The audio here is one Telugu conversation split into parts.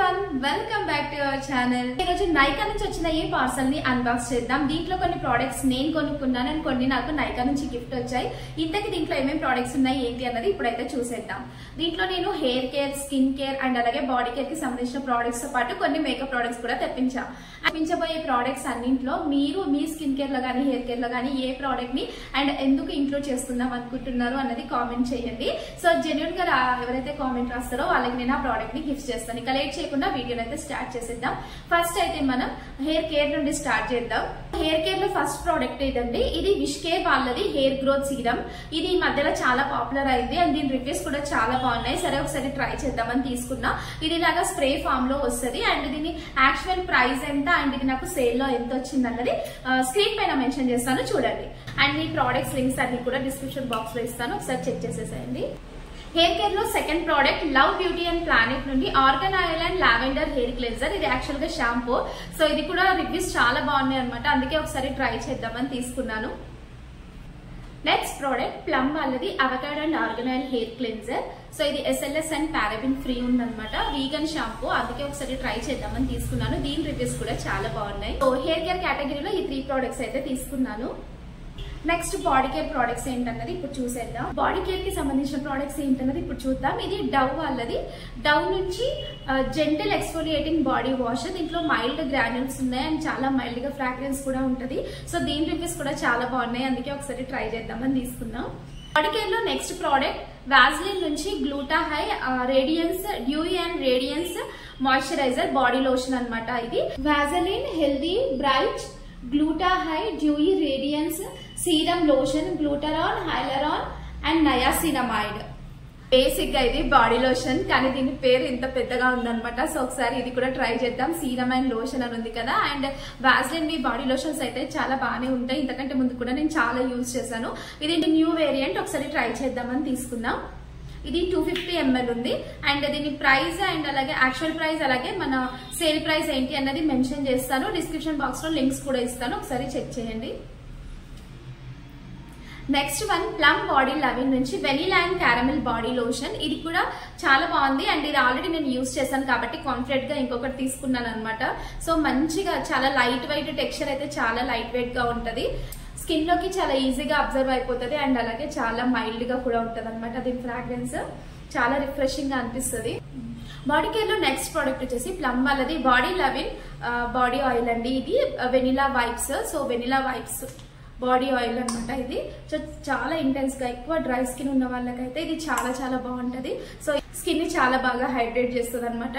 everyone, welcome back to our channel. ఈ రోజు నైకా నుంచి వచ్చిన ఈ పార్సల్ ని అన్బాక్స్ చేద్దాం. దీంట్లో కొన్ని ప్రొడక్ట్స్ నేను కొనుక్కున్నాను అండ్ కొన్ని నాకు నైకా నుంచి గిఫ్ట్ వచ్చాయి. ఇంతకి దీంట్లో ఏమేం ప్రొడక్ట్స్ ఉన్నాయి ఏంటి అన్నది ఇప్పుడైతే చూసేద్దాం. దీంట్లో నేను hair care, skin care and అలాగే బాడీ కేర్ కి సంబంధించిన ప్రొడక్ట్స్ తో పాటు కొన్ని మేకప్ ప్రొడక్ట్స్ కూడా తెప్పించబోయే ప్రొడక్ట్స్ అన్నింటిలో మీరు మీ స్కిన్ కేర్ లో కానీ హెయిర్ కేర్ లో కానీ ఏ ప్రోడక్ట్ ని అండ్ ఎందుకు ఇంక్లూడ్ చేస్తున్నాం అనుకుంటున్నారు అన్నది కామెంట్ చేయండి. సో జెన్యూన్ గా ఎవరైతే కామెంట్ రాస్తారో వాళ్ళకి నేను ఆ ప్రోడక్ట్ ని గిఫ్ట్ చేస్తాను. ఇక లేట్ చేయకుండా వీడియోని అయితే స్టార్ట్ చేసేద్దాం. ఫస్ట్ అయితే మనం హెయిర్ కేర్ నుండి స్టార్ట్ చేద్దాం. హెయిర్ కేర్ లో ఫస్ట్ ప్రోడక్ట్ ఇదండి. ఇది విష్ కేర్ వాళ్ళది హెయిర్ గ్రోత్ సీరం. ఇది ఈ మధ్యలో చాలా పాపులర్ అయింది అండ్ దీని రివ్యూస్ కూడా చాలా బాగున్నాయి. సరే ఒకసారి ట్రై చేద్దామని తీసుకున్నా. ఇది ఇలాగా స్ప్రే ఫామ్ లో వస్తుంది అండ్ దీని యాక్చువల్ ప్రైస్ ఎంత అండ్ ఇది నాకు సేల్ లో ఎంత వచ్చింది అన్నది స్క్రీన్ పైన మెన్షన్ చేస్తాను చూడండి. అండ్ ఈ ప్రోడక్ట్స్ లింక్స్ అన్ని కూడా డిస్క్రిప్షన్ బాక్స్ లో ఇస్తాను, ఒకసారి చెక్ చేసేసేయండి. హెయిర్ కేర్ లో second product love beauty and planet నుండి argan oil and lavender hair cleanser. ఇది యాక్చువల్ గా షాంపూ. సో ఇది కూడా రివ్యూస్ చాలా బాగున్నాయి అనమాట, అందుకే ఒకసారి ట్రై చేద్దామని తీసుకున్నాను. నెక్స్ట్ ప్రోడక్ట్ ప్లమ్ వాళ్ళది avocado and organ oil hair cleanser. So ఇది SLS అండ్ పారాబిన్ ఫ్రీ ఉందన్నమాట, వీగన్ షాంపూ, అందుకే ఒకసారి ట్రై చేద్దామని తీసుకున్నాను. దీని రివ్యూస్ కూడా చాలా బాగున్నాయి. సో హెయిర్ కేర్ కేటగిరీలో ఈ 3 ప్రోడక్ట్స్ అయితే తీసుకున్నాను. నెక్స్ట్ బాడీ కేర్ ప్రొడక్ట్స్ ఏంటన్నది ఇప్పుడు చూసేద్దాం. బాడీ కేర్ కి సంబంధించిన ప్రొడక్ట్స్ ఏంటన్నది ఇప్పుడు చూద్దాం. ఇది డవ్ వాళ్ళది. డవ్ నుంచి జెంటల్ ఎక్స్ఫోలియేటింగ్ బాడీ వాష్. దీంట్లో మైల్డ్ గ్రాన్యూల్స్ ఉన్నాయి అండ్ చాలా మైల్డ్ గా ఫ్రాగ్రెన్స్ కూడా ఉంటది. సో దీని రివ్యూస్ కూడా చాలా బాగున్నాయి, అందుకే ఒకసారి ట్రై చేద్దామని తీసుకున్నాం. బాడీ కేర్ లో నెక్స్ట్ ప్రోడక్ట్ వాజ్లిన్ నుంచి gluta hya radiance dewy and radiance moisturiser body lotion అనమాట. ఇది Vaseline healthy bright gluta hya dewy radiance serum lotion గ్లూటరాన్ హైలరాన్ అండ్ నయాసినమైడ్. బేసిక్ గా ఇది బాడీ లోషన్ కానీ దీని పేరు ఇంత పెద్దగా ఉందన్నమాట. సో ఒకసారి ఇది కూడా ట్రై చేద్దాం. సీరం అండ్ లోషన్ అని ఉంది కదా. అండ్ వాజ్లిన్ బాడీ లోషన్స్ అయితే చాలా బాగానే ఉంటాయి. ఇంతకంటే ముందు కూడా నేను చాలా యూజ్ చేశాను. ఇది న్యూ వేరియంట్, ఒకసారి ట్రై చేద్దామని తీసుకున్నాం. ఇది 250 ml ఉంది అండ్ దీని ప్రైస్ అండ్ అలాగే యాక్చువల్ ప్రైస్ అలాగే మన సేల్ ప్రైస్ ఏంటి అన్నది మెన్షన్ చేస్తాను. డిస్క్రిప్షన్ బాక్స్ లో లింక్స్ కూడా ఇస్తాను, ఒకసారి చెక్ చేయండి. Next one plum body loving నుంచి vanilla and caramel body lotion. ఇది కూడా చాలా బాగుంది అండ్ ఇది ఆల్రెడీ నేను యూజ్ చేశాను కాబట్టి కాన్ఫిడెంట్ గా ఇంకొకటి తీసుకున్నాను అనమాట. సో మంచిగా చాలా లైట్ వెయిట్ టెక్స్చర్ అయితే చాలా లైట్ వెయిట్ గా ఉంటది. స్కిన్ లోకి చాలా ఈజీగా అబ్జర్వ్ అయిపోతుంది అండ్ అలాగే చాలా మైల్డ్ గా కూడా ఉంటది అనమాట. దీని ఫ్రాగ్రెన్స్ చాలా రిఫ్రెషింగ్ గా అనిపిస్తుంది. బాడీ కేర్ లో నెక్స్ట్ ప్రోడక్ట్ వచ్చేసి ప్లమ్ వాళ్ళది బాడీ లవిన్ బాడీ ఆయిల్ అండి. ఇది vanilla vibes. So vanilla vibes body oil అనమాట. ఇది చాలా ఇంటెన్స్ గా ఎక్కువ డ్రై స్కిన్ ఉన్న వాళ్ళకైతే ఇది చాలా చాలా బాగుంటది. సో స్కిన్ ని చాలా బాగా హైడ్రేట్ చేస్తుంది అనమాట.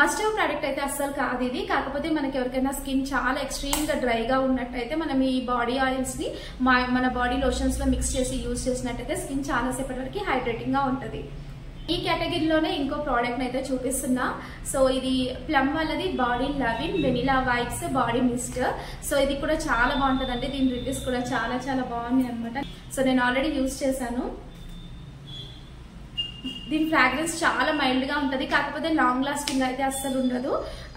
మస్ట్ హావ్ ప్రోడక్ట్ అయితే అస్సలు కాదు ఇది. కాకపోతే మనకి ఎవరికైనా స్కిన్ చాలా ఎక్స్ట్రీమ్ గా డ్రైగా ఉన్నట్టయితే మనం ఈ బాడీ ఆయిల్స్ ని మన బాడీ లోషన్స్ లో మిక్స్ చేసి యూజ్ చేసినట్టయితే స్కిన్ చాలా సేపటి వరకు హైడ్రేటింగ్ గా ఉంటది. ఈ కేటగిరీలోనే ఇంకో ప్రోడక్ట్ అయితే చూపిస్తున్నా. సో ఇది ప్లమ్ వాళ్ళది body loving vanilla vibes body mist. So ఇది కూడా చాలా బాగుంటదండి. దీని రివ్యూస్ కూడా చాలా చాలా బాగున్నాయి అనమాట. సో నేను ఆల్రెడీ యూజ్ చేశాను. దీని ఫ్రాగ్రెన్స్ చాలా మైల్డ్ గా ఉంటది, కాకపోతే లాంగ్ లాస్టింగ్ అయితే అస్సలు ఉండదు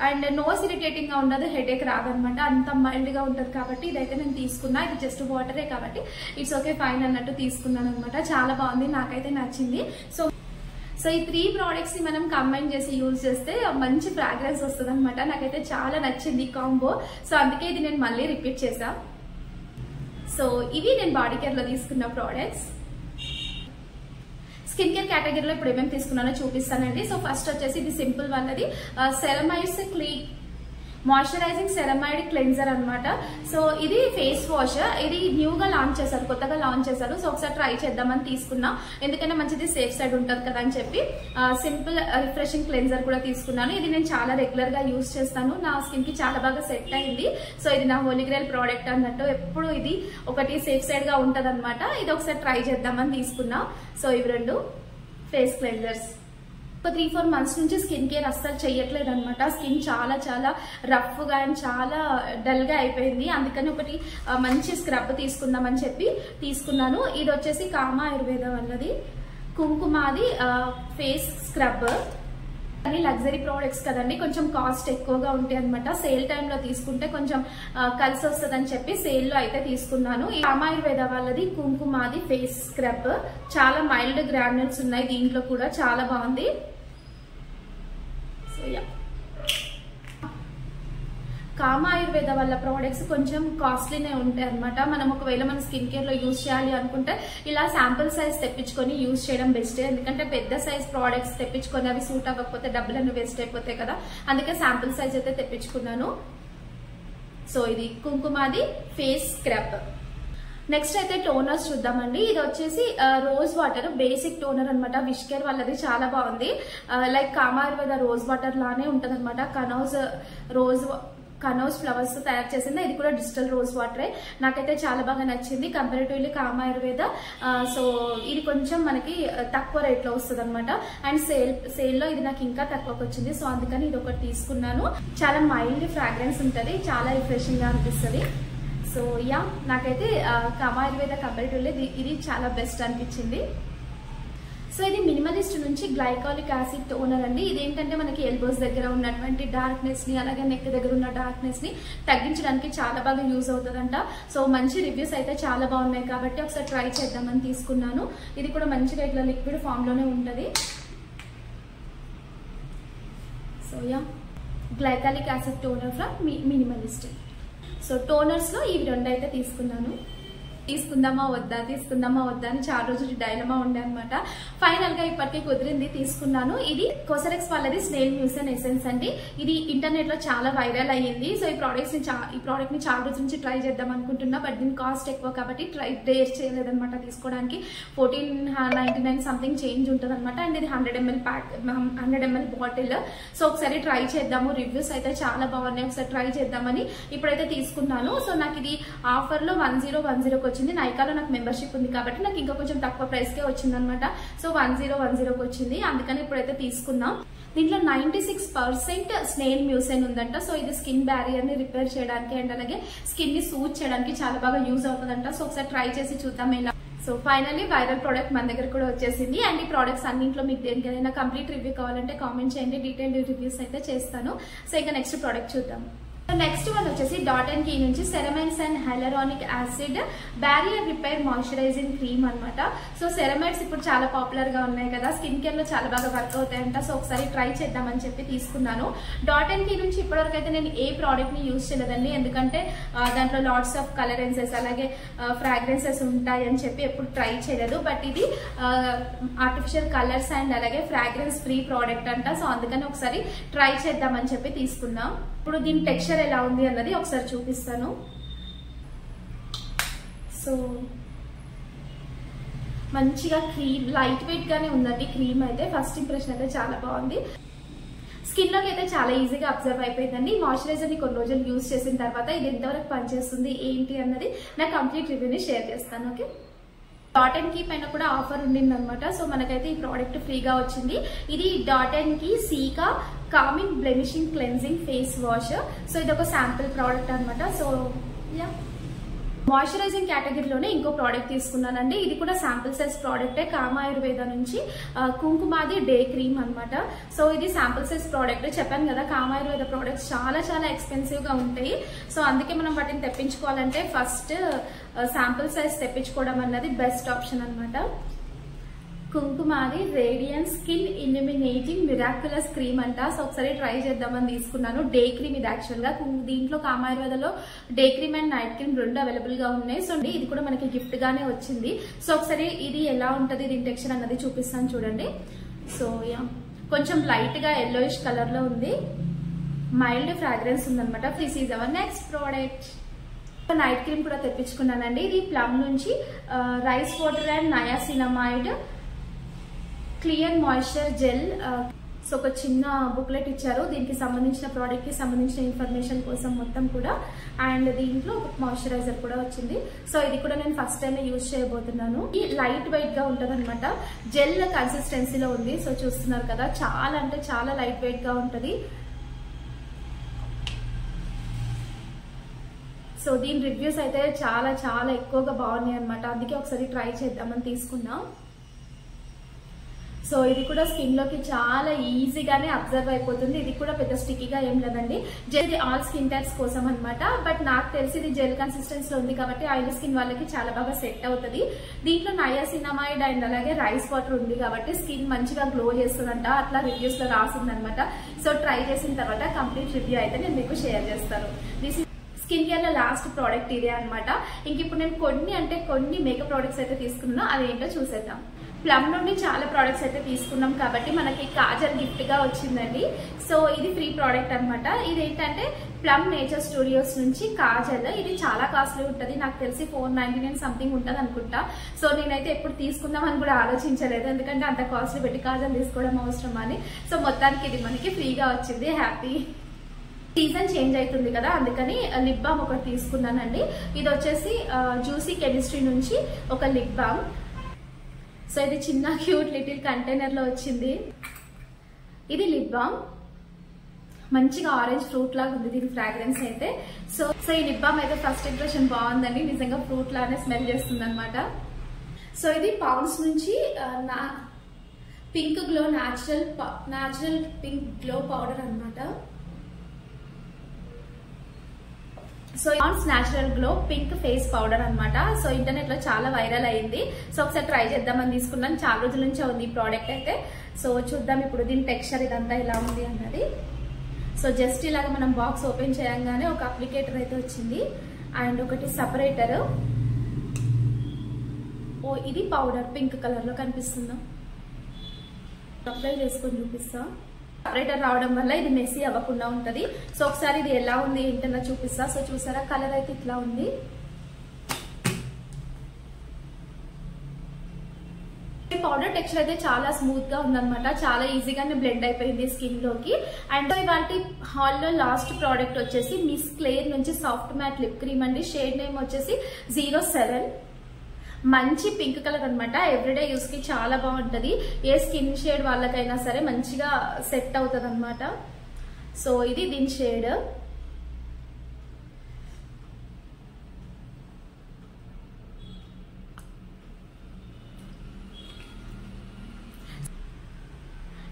అండ్ నోస్ ఇరిటేటింగ్ గా ఉండదు, హెడేక్ రాదనమాట. అంత మైల్డ్ గా ఉంటది కాబట్టి ఇదైతే నేను తీసుకున్నా. ఇది జస్ట్ వాటరే కాబట్టి ఇట్స్ ఓకే ఫైన్ అన్నట్టు తీసుకున్నాను అనమాట. చాలా బాగుంది, నాకైతే నచ్చింది. సో ఈ 3 ప్రోడక్ట్స్ ని మనం కంబైన్ చేసి యూజ్ చేస్తే మంచి ఫ్రాగ్రెన్స్ వస్తుంది అనమాట. నాకైతే చాలా నచ్చింది కాంబో. సో అందుకే ఇది నేను మళ్ళీ రిపీట్ చేసా. సో ఇవి నేను బాడీ కేర్ లో తీసుకున్న ప్రోడక్ట్స్. స్కిన్ కేర్ కేటగిరీలో ఇప్పుడు ఏమేమి తీసుకున్నానో చూపిస్తానండి. సో ఫస్ట్ వచ్చేసి ఇది సింపుల్ వాళ్ళది సెరమైడ్స్ మాయిశ్చరైజింగ్ సెరమైడ్ క్లెన్జర్ అనమాట. సో ఇది ఫేస్ వాష్. ఇది న్యూగా లాంచ్ చేశారు, కొత్తగా లాంచ్ చేశారు. సో ఒకసారి ట్రై చేద్దామని తీసుకున్నా, ఎందుకంటే మంచిది సేఫ్ సైడ్ ఉంటుంది కదా అని చెప్పి. సింపుల్ రిఫ్రెషింగ్ క్లెన్జర్ కూడా తీసుకున్నాను. ఇది నేను చాలా రెగ్యులర్ గా యూజ్ చేస్తాను, నా స్కిన్ కి చాలా బాగా సెట్ అయింది. సో ఇది నా హోలీ గ్రైల్ ప్రోడక్ట్ అన్నట్టు ఎప్పుడు ఇది ఒకటి సేఫ్ సైడ్ గా ఉంటది అనమాట. ఇది ఒకసారి ట్రై చేద్దామని తీసుకున్నా. సో ఇవి 2 ఫేస్ క్లెన్జర్స్. 3-4 మంత్స్ నుంచి స్కిన్ కేర్ అస్సలు చెయ్యట్లేదు అనమాట. స్కిన్ చాలా చాలా రఫ్ గా అండ్ చాలా డల్ గా అయిపోయింది. అందుకని ఒకటి మంచి స్క్రబ్ తీసుకుందామని చెప్పి తీసుకున్నాను. ఇది వచ్చేసి కామా ఆయుర్వేద వాళ్ళది కుంకుమాది ఫేస్ స్క్రబ్. అన్ని లగ్జరీ ప్రోడక్ట్స్ కదండి, కొంచెం కాస్ట్ ఎక్కువగా ఉంటాయి అనమాట. సేల్ టైంలో తీసుకుంటే కొంచెం కలిసి వస్తుందని చెప్పి సేల్ లో అయితే తీసుకున్నాను. ఈ ఆయుర్వేద వాళ్ళది కుంకుమాది ఫేస్ స్క్రబ్. చాలా మైల్డ్ గ్రాన్యూల్స్ ఉన్నాయి దీంట్లో కూడా, చాలా బాగుంది. సో యా కామా ఆయుర్వేద వాళ్ళ ప్రోడక్ట్స్ కొంచెం కాస్ట్లీనే ఉంటాయి అనమాట. మనం ఒకవేళ మన స్కిన్ కేర్ లో యూజ్ చేయాలి అనుకుంటే ఇలా శాంపుల్ సైజ్ తెప్పించుకొని యూజ్ చేయడం బెస్ట్. ఎందుకంటే పెద్ద సైజ్ ప్రోడక్ట్స్ తెప్పించుకొని అవి సూట్ అవ్వకపోతే డబ్బులన్నీ వేస్ట్ అయిపోతాయి కదా, అందుకే శాంపుల్ సైజ్ అయితే తెప్పించుకున్నాను. సో ఇది కుంకుమాది ఫేస్ స్క్రబ్. నెక్స్ట్ అయితే టోనర్స్ చూద్దామండి. ఇది వచ్చేసి రోజ్ వాటర్ బేసిక్ టోనర్ అనమాట. విష్కేర్ వాళ్ళది చాలా బాగుంది. Like comma Ayurveda rose water లానే ఉంటది అనమాట. కనౌజ్ ఫ్లవర్స్ తయారు చేసింది. ఇది కూడా డిజిటల్ రోజ్ వాటరే. నాకైతే చాలా బాగా నచ్చింది కంపారిటివ్లీ కామా ఆయుర్వేద. సో ఇది కొంచెం మనకి తక్కువ రేట్ లో వస్తుంది అనమాట. అండ్ సేల్ లో ఇది నాకు ఇంకా తక్కువకి వచ్చింది. సో అందుకని ఇది ఒకటి తీసుకున్నాను. చాలా మైల్డ్ ఫ్రాగ్రెన్స్ ఉంటుంది, చాలా రిఫ్రెషింగ్ గా అనిపిస్తుంది. సో యా, నాకైతే కామా ఆయుర్వేద కంపారిటివ్లీ ఇది చాలా బెస్ట్ అనిపించింది. సో ఇది మినిమలిస్ట్ నుంచి గ్లైకాలిక్ యాసిడ్ టోనర్ అండి. ఇదేంటంటే మనకి ఎల్బోస్ దగ్గర ఉన్నటువంటి డార్క్నెస్ ని, అలాగే నెక్ దగ్గర ఉన్న డార్క్నెస్ ని తగ్గించడానికి చాలా బాగా యూజ్ అవుతుందంట. సో మంచి రివ్యూస్ అయితే చాలా బాగున్నాయి కాబట్టి ఒకసారి ట్రై చేద్దామని తీసుకున్నాను. ఇది కూడా మంచిగా ఇట్లా లిక్విడ్ ఫామ్ లోనే ఉంటది. So yeah, glycolic acid toner from minimalist. So toners లో ఇవి రెండు అయితే తీసుకుందామా వద్దా అని చాలా రోజులు డైలమా ఉండే అనమాట. ఫైనల్ గా ఇప్పటికే కుదిరింది, తీసుకున్నాను. ఇది కోసరెక్స్ వాళ్ళది స్నేల్ మ్యూసిన్ ఎసెన్స్ అండి. ఇది ఇంటర్నెట్ లో చాలా వైరల్ అయ్యింది. సో ఈ ప్రోడక్ట్ ని చాలా రోజుల నుంచి ట్రై చేద్దాం అనుకుంటున్నా, బట్ దీని కాస్ట్ ఎక్కువ కాబట్టి డేర్ చేయలేదన్నమాట తీసుకోవడానికి. 1499 సంథింగ్ చేంజ్ ఉంటుంది అనమాట. అండ్ ఇది 100 ml బాటిల్. సో ఒకసారి ట్రై చేద్దాము. రివ్యూస్ అయితే చాలా బాగున్నాయి, ఒకసారి ట్రై చేద్దామని ఇప్పుడైతే తీసుకున్నాను. సో నాకు ఇది ఆఫర్ లో 1010కి వచ్చింది. నైకాలో నాకు మెంబర్షిప్ ఉంది కాబట్టి నాకు ఇంకా కొంచెం తక్కువ ప్రైస్ కే వచ్చింది అనమాట. సో 1010కి వచ్చింది, అందుకని ఇప్పుడైతే తీసుకున్నాం. దీంట్లో 96% స్నేల్ మ్యూసిన్ ఉందంట. సో ఇది స్కిన్ బ్యారియర్ ని రిపేర్ చేయడానికి అండ్ అలాగే స్కిన్ ని సూట్ చేయడానికి చాలా బాగా యూజ్ అవుతుందంట. సో ఒకసారి ట్రై చేసి చూద్దాం ఎలా. సో ఫైనల్లీ వైరల్ ప్రోడక్ట్ మన దగ్గర కూడా వచ్చేసింది. అండ్ ఈ ప్రోడక్ట్స్ అన్నింటిలో మీకు దేనికైనా కంప్లీట్ రివ్యూ కావాలంటే కామెంట్ చేయండి, డీటెయిల్డ్ రివ్యూస్ అయితే చేస్తాను. సో ఇక నెక్స్ట్ ప్రోడక్ట్ చూద్దాం. నెక్స్ట్ వన్ వచ్చేసి డాట్ అండ్ కీ నుంచి ceramides and hyaluronic acid barrier repair moisturising cream అనమాట. సో సెరమైడ్స్ ఇప్పుడు చాలా పాపులర్ గా ఉన్నాయి కదా, స్కిన్ కేర్ లో చాలా బాగా వర్క్ అవుతాయంట. సో ఒకసారి ట్రై చేద్దామని చెప్పి తీసుకున్నాను. డాట్ అండ్ కీ నుంచి ఇప్పటివరకు అయితే నేను ఏ ప్రోడక్ట్ ని యూజ్ చేయలేదండి, ఎందుకంటే దాంట్లో లాట్స్ ఆఫ్ కలరెన్సెస్ అలాగే ఫ్రాగ్రెన్సెస్ ఉంటాయి అని చెప్పి ఎప్పుడు ట్రై చేయలేదు. బట్ ఇది ఆర్టిఫిషియల్ కలర్స్ అండ్ అలాగే ఫ్రాగ్రెన్స్ ఫ్రీ ప్రోడక్ట్ అంట. సో అందుకని ఒకసారి ట్రై చేద్దామని చెప్పి తీసుకున్నాం. ఇప్పుడు దీని టెక్స్చర్ ఎలా ఉంది అన్నది ఒకసారి చూపిస్తాను. సో మంచిగా క్రీమ్ లైట్ వెయిట్ గానే ఉందండి. క్రీమ్ అయితే ఫస్ట్ ఇంప్రెషన్ అయితే చాలా బాగుంది. స్కిన్ లోకి అయితే చాలా ఈజీగా అబ్జర్వ్ అయిపోయిందండి. మాయిశ్చరైజర్ ని కొన్ని రోజులు యూజ్ చేసిన తర్వాత ఇది ఎంతవరకు పనిచేస్తుంది ఏంటి అన్నది నా కంప్లీట్ రివ్యూని షేర్ చేస్తాను. ఓకే, డాట్ అండ్ కీ పైన కూడా ఆఫర్ ఉండింది అనమాట. సో మనకైతే ఈ ప్రోడక్ట్ ఫ్రీగా వచ్చింది. ఇది dot and key cica calming blemishing cleansing face wash. So ఇది ఒక శాంపుల్ ప్రోడక్ట్ అనమాట. సో యా, మాయిశ్చరైజింగ్ కేటగిరీలోనే ఇంకో ప్రోడక్ట్ తీసుకున్నానండి. ఇది కూడా శాంపుల్ సైజ్ ప్రోడక్టే, కామా ఆయుర్వేద నుంచి కుంకుమాది డే క్రీమ్ అనమాట. సో ఇది శాంపుల్ సైజ్ ప్రోడక్ట్. చెప్పాను కదా, కామా ఆయుర్వేద ప్రోడక్ట్స్ చాలా చాలా ఎక్స్పెన్సివ్ గా ఉంటాయి. సో అందుకే మనం వాటిని తెప్పించుకోవాలంటే ఫస్ట్ శాంపుల్ సైజ్ తెప్పించుకోవడం అన్నది బెస్ట్ ఆప్షన్ అనమాట. Kumkumadi radiance skin illuminating miraculous cream అంట. సో ఒకసారి ట్రై చేద్దామని తీసుకున్నాను. డే క్రీమ్ ఇది యాక్చువల్ గా. దీంట్లో కామా ఆయుర్వేదలో day cream and night cream రెండు అవైలబుల్ గా ఉన్నాయి. సో ఇది కూడా మనకి గిఫ్ట్ గానే వచ్చింది. సో ఒకసారి ఇది ఎలా ఉంటది దీని టెక్స్చర్ అన్నది చూపిస్తాను చూడండి. సో యా, కొంచెం లైట్ గా ఎల్లోయిష్ కలర్ లో ఉంది, మైల్డ్ ఫ్రాగ్రెన్స్ ఉందన్నమాట. This is our next product. Night cream కూడా తెప్పించుకున్నానండి. ఇది ప్లమ్ నుంచి rice water and niacinamide clear moisture gel. So ఒక చిన్న బుక్లెట్ ఇచ్చారు దీనికి సంబంధించిన ప్రోడక్ట్ కి సంబంధించిన ఇన్ఫర్మేషన్ కోసం మొత్తం కూడా. అండ్ దీంట్లో ఒక మాయిశ్చరైజర్ కూడా వచ్చింది. సో ఇది కూడా నేను ఫస్ట్ టైం యూజ్ చేయబోతున్నాను. ఈ లైట్ వెయిట్ గా ఉంటది అనమాట, జెల్ కన్సిస్టెన్సీలో ఉంది. సో చూస్తున్నారు కదా, చాలా అంటే చాలా లైట్ వెయిట్ గా ఉంటది. సో దీని రివ్యూస్ అయితే చాలా చాలా ఎక్కువగా బాగున్నాయి అనమాట. అందుకే ఒకసారి ట్రై చేద్దామని తీసుకున్నా. సో ఇది కూడా స్కిన్ లోకి చాలా ఈజీగానే అబ్జర్వ్ అయిపోతుంది. ఇది కూడా పెద్ద స్టిక్కీగా ఏం లేదండి. ఇది ఆల్ స్కిన్ టైప్స్ కోసం అనమాట. బట్ నాకు తెలిసి ఇది జెల్ కన్సిస్టెన్సీ లో ఉంది కాబట్టి ఆయిల్ స్కిన్ వాళ్ళకి చాలా బాగా సెట్ అవుతుంది. దీంట్లో నయాసినమైడ్ అండ్ అలాగే రైస్ వాటర్ ఉంది కాబట్టి స్కిన్ మంచిగా గ్లో చేస్తుందంట, అట్లా రివ్యూస్ లో రాసింది అనమాట. సో ట్రై చేసిన తర్వాత కంప్లీట్ రివ్యూ అయితే నేను మీకు షేర్ చేస్తాను. దిస్ స్కిన్ కేర్ లో లాస్ట్ ప్రోడక్ట్ ఇదే అనమాట. ఇంక ఇప్పుడు నేను కొన్ని మేకప్ ప్రోడక్ట్స్ అయితే తీసుకున్నాను, అదేంటో చూసేద్దాం. ప్లమ్ నుండి చాలా ప్రోడక్ట్స్ అయితే తీసుకున్నాం కాబట్టి మనకి కాజల్ గిఫ్ట్ గా వచ్చిందండి. సో ఇది ఫ్రీ ప్రోడక్ట్ అనమాట. ఇదేంటంటే ప్లమ్ నేచర్ స్టూడియోస్ నుంచి కాజల్. ఇది చాలా కాస్ట్లీ ఉంటుంది, నాకు తెలిసి 499 సంథింగ్ ఉంటుంది అనుకుంటా. సో నేనైతే ఎప్పుడు తీసుకుందామని కూడా ఆలోచించలేదు, ఎందుకంటే అంత కాస్ట్లీ పెట్టి కాజల్ తీసుకోవడం అవసరం అని. సో మొత్తానికి ఇది మనకి ఫ్రీగా వచ్చింది, హ్యాపీ. సీజన్ చేంజ్ అవుతుంది కదా, అందుకని లిప్ బామ్ ఒకటి తీసుకున్నానండి. ఇది వచ్చేసి జ్యూసీ కెమిస్ట్రీ నుంచి ఒక లిప్ బామ్. సో ఇది చిన్న క్యూట్ లిటిల్ కంటైనర్ లో వచ్చింది. ఇది లిప్ బామ్, మంచిగా ఆరెంజ్ ఫ్రూట్ లాగా ఉంది దీని ఫ్రాగ్రెన్స్ అయితే. సో ఈ లిప్ బామ్ అయితే ఫస్ట్ ఇంప్రెషన్ బాగుందండి, నిజంగా ఫ్రూట్ లానే స్మెల్ చేస్తుంది అనమాట. సో ఇది పౌండ్స్ నుంచి pink glow natural pink glow powder అనమాట. So Pond's natural glow pink face powder అనమాట. సో ఇంటర్నెట్ లో చాలా వైరల్ అయింది. సో ఒకసారి ట్రై చేద్దామని తీసుకున్నాను, చాలా రోజుల నుంచే ఉంది ఈ ప్రోడక్ట్ అయితే. సో చూద్దాం ఇప్పుడు దీని టెక్స్చర్ ఇదంతా ఎలా ఉంది అన్నది. సో జస్ట్ ఇలాగ మనం బాక్స్ ఓపెన్ చేయగానే ఒక అప్లికేటర్ అయితే వచ్చింది అండ్ ఒకటి సపరేటర్. ఓ ఇది పౌడర్ పింక్ కలర్ లో కనిపిస్తుందా, అప్లై చేసుకొని చూపిస్తా. సపరేటర్ రావడం వల్ల ఇది మెస్సీ అవ్వకుండా ఉంటది. సో ఒకసారి ఇది ఎలా ఉంది ఏంటన్నా చూపిస్తా. సో చూసారా కలర్ అయితే ఇట్లా ఉంది. ఈ పౌడర్ టెక్స్చర్ అయితే చాలా స్మూత్ గా ఉందన్నమాట, చాలా ఈజీగానే బ్లెండ్ అయిపోయింది స్కిన్ లోకి. అండ్ ఇవాళ హాల్లో లాస్ట్ ప్రోడక్ట్ వచ్చేసి మిస్ క్లేర్ నుంచి సాఫ్ట్ మ్యాట్ లిప్ క్రీమ్ అండి. షేడ్ నేమ్ వచ్చేసి 07. మంచి పింక్ కలర్ అనమాట. ఎవ్రీడే యూస్ కి చాలా బాగుంటది, ఏ స్కిన్ షేడ్ వాళ్ళకైనా సరే మంచిగా సెట్ అవుతుంది అనమాట. సో ఇది దీని షేడ్.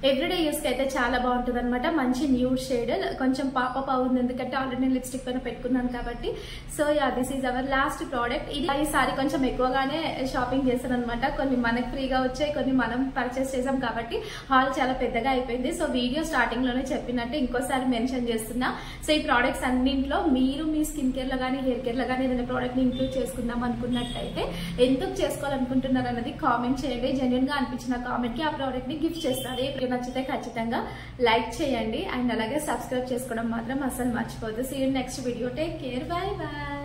ఎవ్రీడే యూస్ కి అయితే చాలా బాగుంటుంది అనమాట. మంచి న్యూడ్ షేడ్, కొంచెం పాపప్ అవుతుంది ఎందుకంటే ఆల్రెడీ నేను లిప్స్టిక్ పైన పెట్టుకున్నాను కాబట్టి. So yeah this is our last product. ఇది ఈసారి కొంచెం ఎక్కువగానే షాపింగ్ చేశాను అనమాట. కొన్ని మనకు ఫ్రీగా వచ్చాయి, కొన్ని మనం పర్చేస్ చేసాం కాబట్టి హాల్ చాలా పెద్దగా అయిపోయింది. సో వీడియో స్టార్టింగ్ లోనే చెప్పినట్టు ఇంకోసారి మెన్షన్ చేస్తున్నా. సో ఈ ప్రోడక్ట్స్ అన్నింటిలో మీరు మీ స్కిన్ కేర్ లో కానీ హెయిర్ కేర్ లో కానీ ఏదైనా ప్రోడక్ట్ ని ఇంక్లూడ్ చేసుకుందాం అనుకున్నట్టయితే ఎందుకు చేసుకోవాలనుకుంటున్నారు అన్నది కామెంట్ చేయండి. జెన్యున్ గా అనిపించిన కామెంట్ కి ఆ ప్రోడక్ట్ ని గిఫ్ట్ చేస్తారు. నచ్చితే ఖచ్చితంగా లైక్ చేయండి అండ్ అలాగే సబ్స్క్రైబ్ చేసుకోవడం మాత్రం అసలు మర్చిపోవద్దు. See you next video. Take care, bye by.